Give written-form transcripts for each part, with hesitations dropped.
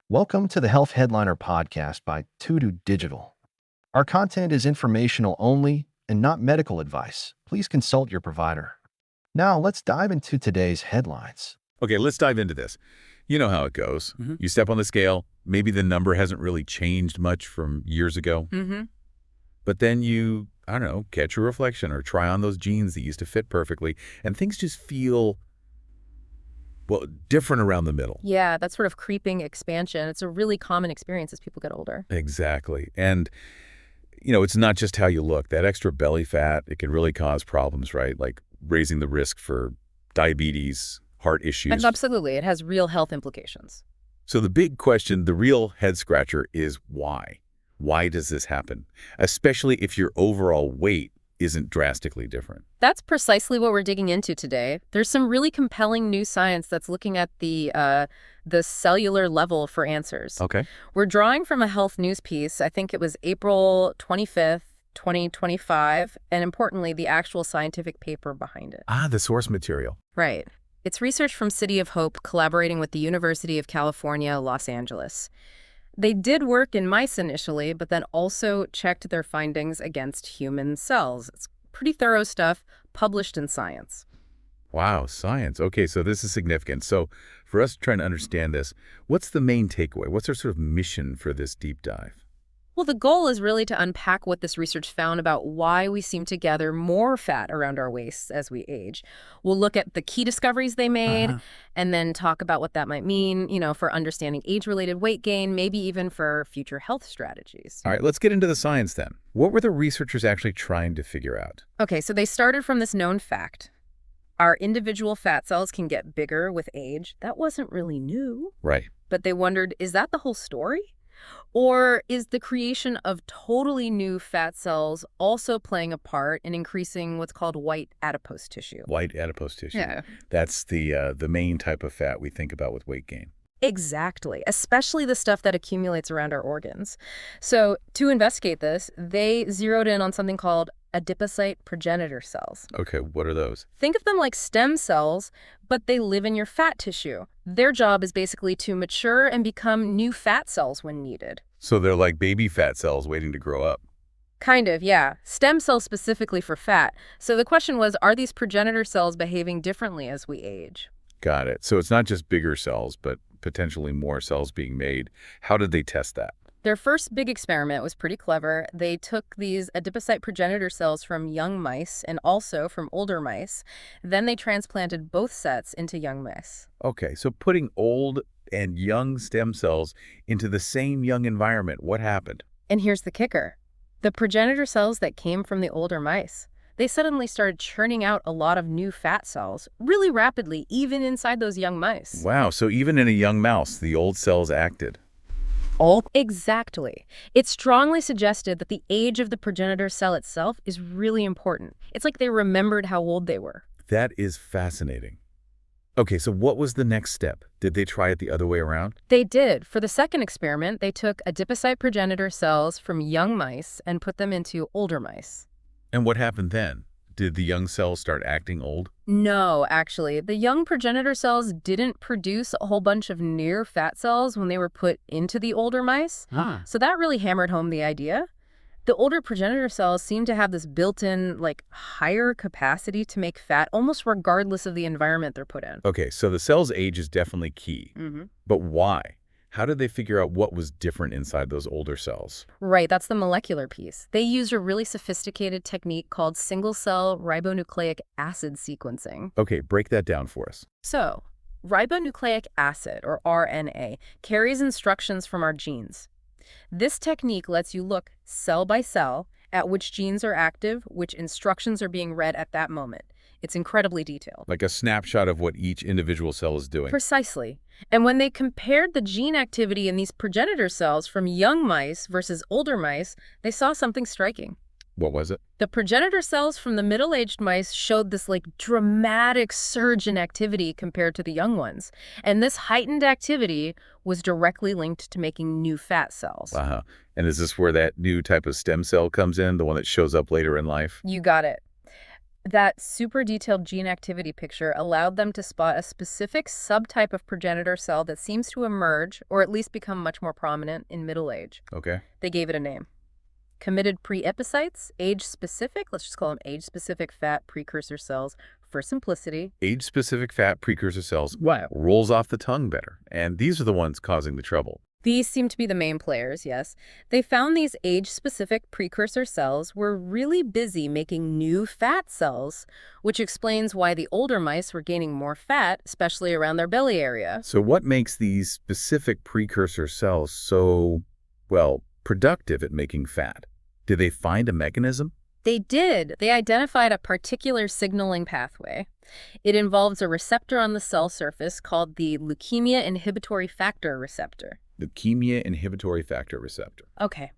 Welcome to the Health Headliner podcast by Tudu Digital. Our content is informational only and not medical advice. Please consult your provider. Now, let's dive into today's headlines. Okay, let's dive into this. You know how it goes. Mm-hmm. You step on the scale, maybe the number hasn't really changed much from years ago. Mm-hmm. But then you, I don't know, catch a reflection or try on those jeans that used to fit perfectly, and things just feel, well, different around the middle. Yeah, that sort of creeping expansion. It's a really common experience as people get older. Exactly. And, it's not just how you look. That extra belly fat, it can really cause problems, right? Like raising the risk for diabetes, heart issues. And absolutely. It has real health implications. So the big question, the real head scratcher is why? Why does this happen? Especially if your overall weight isn't drastically different. That's precisely what we're digging into today. There's some really compelling new science that's looking at the cellular level for answers. Okay. We're drawing from a health news piece. I think it was April 25th, 2025, and importantly, the actual scientific paper behind it. Ah, the source material. Right. It's research from City of Hope collaborating with the University of California, Los Angeles. They did work in mice initially, but then also checked their findings against human cells. It's pretty thorough stuff, published in Science. Wow, science. Okay, so this is significant. So for us trying to understand this, what's the main takeaway? What's our sort of mission for this deep dive? Well, the goal is really to unpack what this research found about why we seem to gather more fat around our waists as we age. We'll look at the key discoveries they made and then talk about what that might mean, for understanding age-related weight gain, maybe even for future health strategies. All right, let's get into the science then. What were the researchers actually trying to figure out? Okay, so they started from this known fact. Our individual fat cells can get bigger with age. That wasn't really new. Right. But they wondered, is that the whole story? Or is the creation of totally new fat cells also playing a part in increasing what's called white adipose tissue? White adipose tissue. Yeah. That's the main type of fat we think about with weight gain. Exactly, especially the stuff that accumulates around our organs. So to investigate this, they zeroed in on something called adipocyte progenitor cells. Okay, what are those? Think of them like stem cells, but they live in your fat tissue. Their job is basically to mature and become new fat cells when needed. So they're like baby fat cells waiting to grow up. Kind of, yeah. Stem cells specifically for fat. So the question was, are these progenitor cells behaving differently as we age? Got it. So it's not just bigger cells, but potentially more cells being made. How did they test that? Their first big experiment was pretty clever. They took these adipocyte progenitor cells from young mice and also from older mice. Then they transplanted both sets into young mice. Okay, so putting old and young stem cells into the same young environment, what happened? And here's the kicker. The progenitor cells that came from the older mice, they suddenly started churning out a lot of new fat cells really rapidly, even inside those young mice. Wow, so even in a young mouse, the old cells acted. Exactly. It strongly suggested that the age of the progenitor cell itself is really important. It's like they remembered how old they were. That is fascinating. Okay, so what was the next step? Did they try it the other way around? They did. For the second experiment, they took adipocyte progenitor cells from young mice and put them into older mice. And what happened then? Did the young cells start acting old? No, actually. The young progenitor cells didn't produce a whole bunch of new fat cells when they were put into the older mice. So that really hammered home the idea. The older progenitor cells seem to have this built-in, higher capacity to make fat almost regardless of the environment they're put in. Okay, so the cell's age is definitely key. But why? How did they figure out what was different inside those older cells? Right, that's the molecular piece. They used a really sophisticated technique called single-cell ribonucleic acid sequencing. Okay, break that down for us. So, ribonucleic acid, or RNA, carries instructions from our genes. This technique lets you look cell by cell at which genes are active, which instructions are being read at that moment. It's incredibly detailed. Like a snapshot of what each individual cell is doing. Precisely. And when they compared the gene activity in these progenitor cells from young mice versus older mice, they saw something striking. What was it? The progenitor cells from the middle-aged mice showed this dramatic surge in activity compared to the young ones. And this heightened activity was directly linked to making new fat cells. And is this where that new type of stem cell comes in, the one that shows up later in life? You got it. That super detailed gene activity picture allowed them to spot a specific subtype of progenitor cell that seems to emerge, or at least become much more prominent, in middle age. Okay. They gave it a name. Committed preadipocytes, age-specific, let's just call them age-specific fat precursor cells for simplicity. Age-specific fat precursor cells. Wow. Rolls off the tongue better. And these are the ones causing the trouble. These seem to be the main players, yes. They found these age-specific precursor cells were really busy making new fat cells, which explains why the older mice were gaining more fat, especially around their belly area. So what makes these specific precursor cells so, well, productive at making fat? Did they find a mechanism? They did. They identified a particular signaling pathway. It involves a receptor on the cell surface called the leukemia inhibitory factor receptor. Leukemia inhibitory factor receptor. Okay.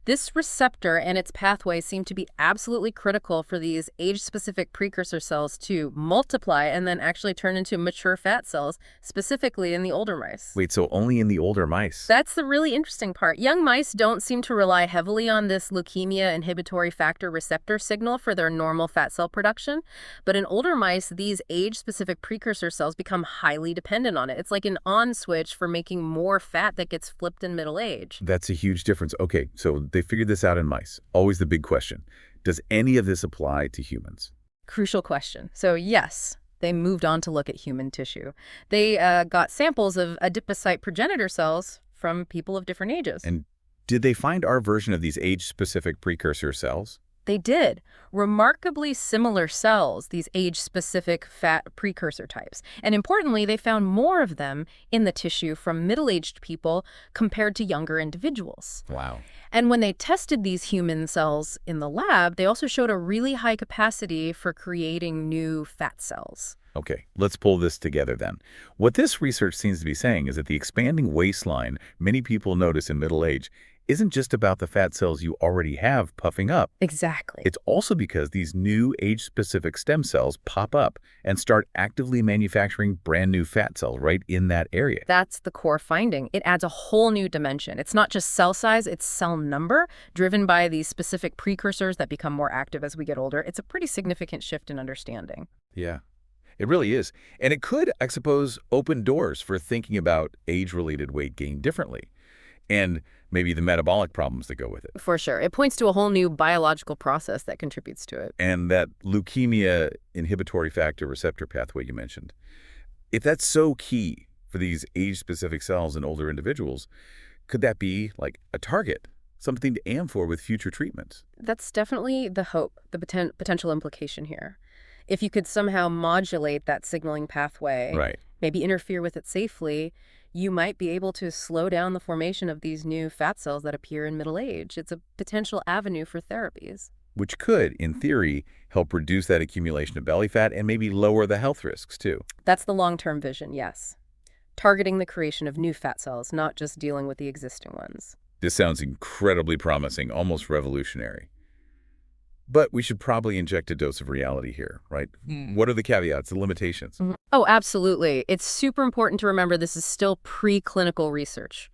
This receptor and its pathway seem to be absolutely critical for these age-specific precursor cells to multiply and then actually turn into mature fat cells, specifically in the older mice. Wait, so only in the older mice? That's the really interesting part. Young mice don't seem to rely heavily on this leukemia inhibitory factor receptor signal for their normal fat cell production, but in older mice, these age-specific precursor cells become highly dependent on it. It's like an on switch for making more fat that gets flipped in middle age. That's a huge difference. Okay, so they figured this out in mice. Always the big question. Does any of this apply to humans? Crucial question. So yes, they moved on to look at human tissue. They got samples of adipocyte progenitor cells from people of different ages. And did they find our version of these age-specific precursor cells? They did. Remarkably similar cells, these age-specific fat precursor types. And importantly, they found more of them in the tissue from middle-aged people compared to younger individuals. Wow. And when they tested these human cells in the lab, they also showed a really high capacity for creating new fat cells. Okay, let's pull this together then. What this research seems to be saying is that the expanding waistline many people notice in middle age isn't just about the fat cells you already have puffing up. Exactly. It's also because these new age-specific stem cells pop up and start actively manufacturing brand new fat cells right in that area. That's the core finding. It adds a whole new dimension. It's not just cell size, it's cell number, driven by these specific precursors that become more active as we get older. It's a pretty significant shift in understanding. Yeah, it really is. And it could, I suppose, open doors for thinking about age-related weight gain differently. And maybe the metabolic problems that go with it. For sure. It points to a whole new biological process that contributes to it. And that leukemia inhibitory factor receptor pathway you mentioned. If that's so key for these age-specific cells in older individuals, could that be like a target, something to aim for with future treatments? That's definitely the hope, the potential implication here. If you could somehow modulate that signaling pathway, Right. maybe interfere with it safely, you might be able to slow down the formation of these new fat cells that appear in middle age. It's a potential avenue for therapies. Which could, in theory, help reduce that accumulation of belly fat and maybe lower the health risks, too. That's the long-term vision, yes. Targeting the creation of new fat cells, not just dealing with the existing ones. This sounds incredibly promising, almost revolutionary. But we should probably inject a dose of reality here, right? What are the caveats, the limitations? Oh, absolutely. It's super important to remember this is still preclinical research.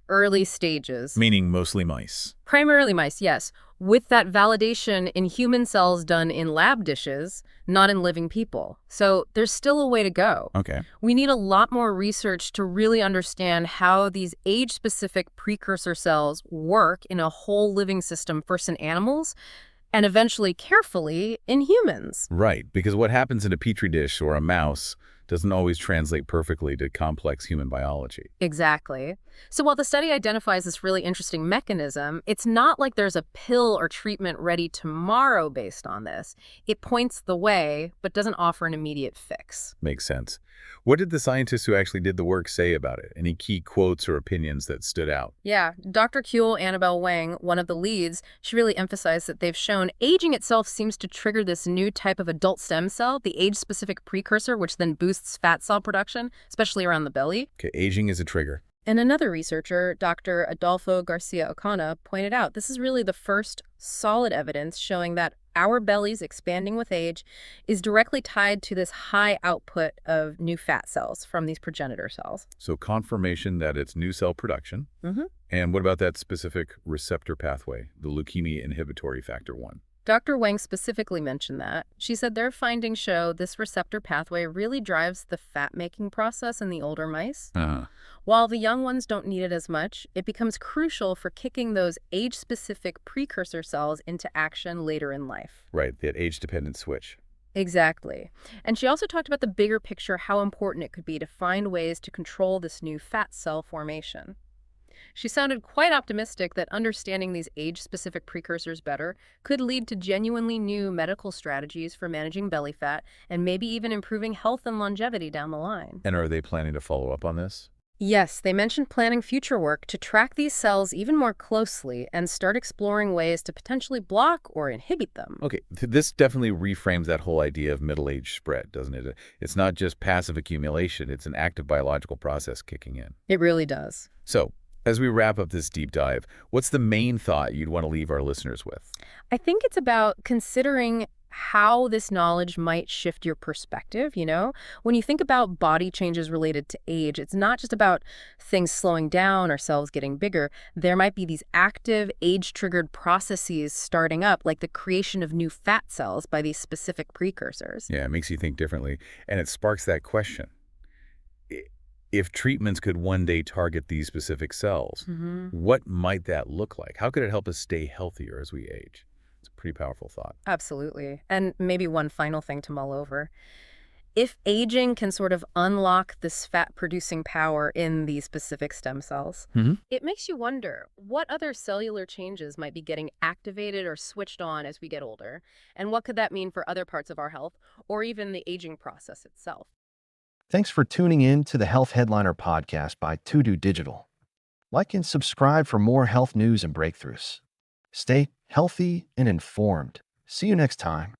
Early stages. Meaning mostly mice. Primarily mice, yes. With that validation in human cells done in lab dishes, not in living people. So there's still a way to go. Okay. We need a lot more research to really understand how these age-specific precursor cells work in a whole living system, first in animals, and eventually, carefully, in humans. Right, because what happens in a petri dish or a mouse doesn't always translate perfectly to complex human biology. Exactly. So while the study identifies this really interesting mechanism, it's not like there's a pill or treatment ready tomorrow based on this. It points the way, but doesn't offer an immediate fix. Makes sense. What did the scientists who actually did the work say about it? Any key quotes or opinions that stood out? Yeah, Dr. Kuehl Annabelle Wang, one of the leads, she really emphasized that they've shown aging itself seems to trigger this new type of adult stem cell, the age-specific precursor, which then boosts fat cell production, especially around the belly. Okay, aging is a trigger. And another researcher, Dr. Adolfo Garcia Ocana, pointed out this is really the first solid evidence showing that our bellies expanding with age is directly tied to this high output of new fat cells from these progenitor cells. So confirmation that it's new cell production. And what about that specific receptor pathway, the leukemia inhibitory factor 1? Dr. Wang specifically mentioned that. She said their findings show this receptor pathway really drives the fat-making process in the older mice. Uh, While the young ones don't need it as much, it becomes crucial for kicking those age-specific precursor cells into action later in life. right, that age-dependent switch. Exactly. And she also talked about the bigger picture, how important it could be to find ways to control this new fat cell formation. She sounded quite optimistic that understanding these age-specific precursors better could lead to genuinely new medical strategies for managing belly fat and maybe even improving health and longevity down the line. And are they planning to follow up on this? Yes, they mentioned planning future work to track these cells even more closely and start exploring ways to potentially block or inhibit them. Okay, this definitely reframes that whole idea of middle age spread, doesn't it? It's not just passive accumulation, it's an active biological process kicking in. It really does. So, as we wrap up this deep dive, what's the main thought you'd want to leave our listeners with? I think it's about considering how this knowledge might shift your perspective, you know? When you think about body changes related to age, it's not just about things slowing down or cells getting bigger. There might be these active age-triggered processes starting up, like the creation of new fat cells by these specific precursors. Yeah, it makes you think differently, and it sparks that question. If treatments could one day target these specific cells, what might that look like? How could it help us stay healthier as we age? It's a pretty powerful thought. Absolutely. And maybe one final thing to mull over. If aging can sort of unlock this fat-producing power in these specific stem cells, it makes you wonder what other cellular changes might be getting activated or switched on as we get older, and what could that mean for other parts of our health or even the aging process itself. Thanks for tuning in to the Health Headliner podcast by To Digital. Like and subscribe for more health news and breakthroughs. Stay healthy and informed. See you next time.